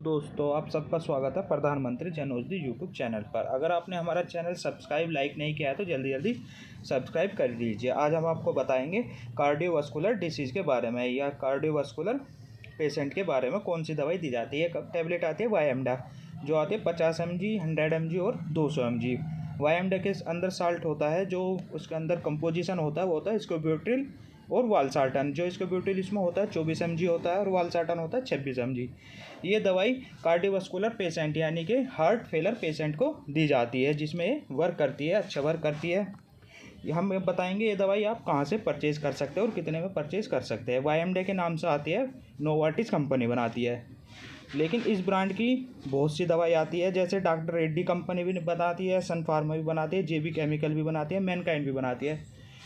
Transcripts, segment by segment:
दोस्तों, आप सबका स्वागत है प्रधानमंत्री जन औषधि यूट्यूब चैनल पर। अगर आपने हमारा चैनल सब्सक्राइब लाइक नहीं किया है तो जल्दी जल्दी सब्सक्राइब कर लीजिए। आज हम आपको बताएंगे कार्डियोवास्कुलर डिसीज़ के बारे में या कार्डियोवास्कुलर पेशेंट के बारे में कौन सी दवाई दी जाती है। टैबलेट आती है वायएमडा, जो आती है 50 mg, 100 mg और 200 mg। वायएमडा के अंदर साल्ट होता है, जो उसके अंदर कंपोजिशन होता है वो होता है स्कोब्यूटिल और वालसार्टन। जो स्कोब्यूटिल इसमें होता है 24 mg होता है और वालसार्टन होता है 26 mg। ये दवाई कार्डियोवास्कुलर पेशेंट यानी कि हार्ट फेलर पेशेंट को दी जाती है, जिसमें वर्क करती है, अच्छा वर्क करती है। हम बताएंगे ये दवाई आप कहाँ से परचेज़ कर सकते हैं और कितने में परचेज़ कर सकते हैं। वायएमडा के नाम से आती है, नोवार्टिस कंपनी बनाती है, लेकिन इस ब्रांड की बहुत सी दवाई आती है, जैसे डॉक्टर रेड्डी कंपनी भी बनाती है, सन फार्मा भी बनाती है, जेबी केमिकल भी बनाती है, मैनकाइंड भी बनाती है,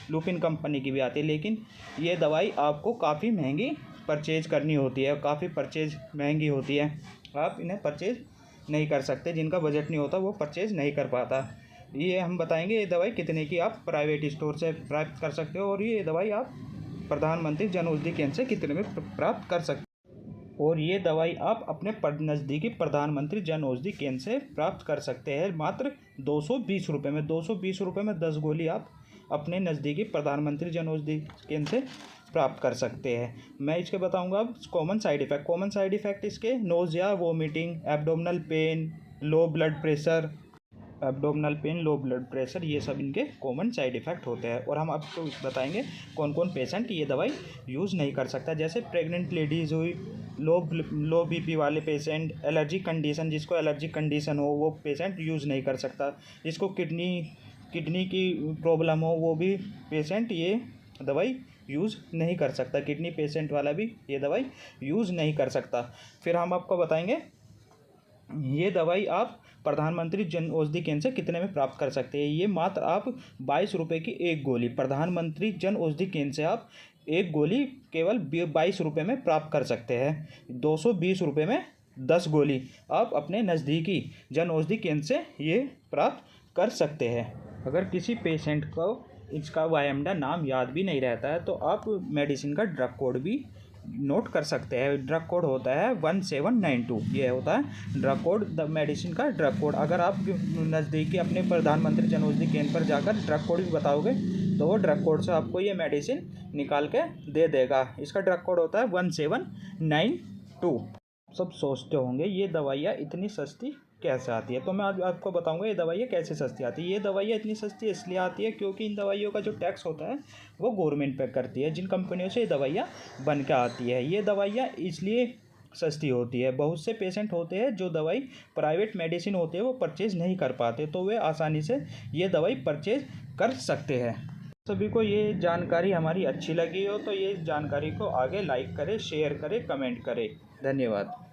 लुपिन कंपनी की भी आती है। लेकिन ये दवाई आपको काफ़ी महंगी परचेज़ करनी होती है, काफ़ी परचेज़ महंगी होती है। आप इन्हें परचेज़ नहीं कर सकते, जिनका बजट नहीं होता वो परचेज़ नहीं कर पाता। ये हम बताएंगे ये दवाई कितने की आप प्राइवेट स्टोर से प्राप्त कर सकते हो और ये दवाई आप प्रधानमंत्री जन औषधि केंद्र से कितने में प्राप्त कर सकते हो। और ये दवाई आप अपने नज़दीकी प्रधानमंत्री जन औषधि केंद्र से प्राप्त कर सकते हैं मात्र 220 रुपये में। 220 रुपये में 10 गोली आप अपने नज़दीकी प्रधानमंत्री जन औषधि केंद्र से प्राप्त कर सकते हैं। मैं इसके बताऊंगा अब कॉमन साइड इफ़ेक्ट इसके nausea, vomiting, abdominal pain, low blood pressure, ये सब इनके कॉमन साइड इफ़ेक्ट होते हैं। और हम आपको बताएंगे कौन कौन पेशेंट ये दवाई यूज़ नहीं कर सकता, जैसे प्रेग्नेंट लेडीज़ हुई, लो बीपी वाले पेशेंट, एलर्जी कंडीशन, जिसको एलर्जी कंडीशन हो वो पेशेंट यूज़ नहीं कर सकता, जिसको किडनी की प्रॉब्लम हो वो भी पेशेंट ये दवाई यूज़ नहीं कर सकता। किडनी पेशेंट वाला भी ये दवाई यूज़ नहीं कर सकता। फिर हम आपको बताएंगे ये दवाई आप प्रधानमंत्री जन औषधि केंद्र से कितने में प्राप्त कर सकते हैं। ये मात्र आप 22 रुपये की एक गोली प्रधानमंत्री जन औषधि केंद्र से आप एक गोली केवल 22 रुपये में प्राप्त कर सकते हैं। 220 रुपये में 10 गोली आप अपने नज़दीकी जन औषधि केंद्र से ये प्राप्त कर सकते हैं। अगर किसी पेशेंट को इसका वायएमडा नाम याद भी नहीं रहता है तो आप मेडिसिन का ड्रग कोड भी नोट कर सकते हैं। ड्रग कोड होता है 1792, ये होता है ड्रग कोड, मेडिसिन का ड्रग कोड। अगर आप नज़दीकी अपने प्रधानमंत्री जन औषधि केंद्र पर जाकर ड्रग कोड भी बताओगे तो वो ड्रग कोड से आपको ये मेडिसिन निकाल के दे देगा। इसका ड्रग कोड होता है 1792। सब सोचते होंगे ये दवाइयाँ इतनी सस्ती कैसे आती है, तो मैं आज आपको बताऊंगा ये दवाइयाँ कैसे सस्ती आती है। ये दवाइयाँ इतनी सस्ती इसलिए आती है क्योंकि इन दवाइयों का जो टैक्स होता है वो गवर्नमेंट पे करती है, जिन कंपनियों से ये दवाइयाँ बन के आती है। ये दवाइयाँ इसलिए सस्ती होती है, बहुत से पेशेंट होते हैं जो दवाई प्राइवेट मेडिसिन होते हैं वो परचेज़ नहीं कर पाते, तो वे आसानी से ये दवाई परचेज़ कर सकते हैं। सभी को ये जानकारी हमारी अच्छी लगी हो तो ये जानकारी को आगे लाइक करें, शेयर करें, कमेंट करें। धन्यवाद।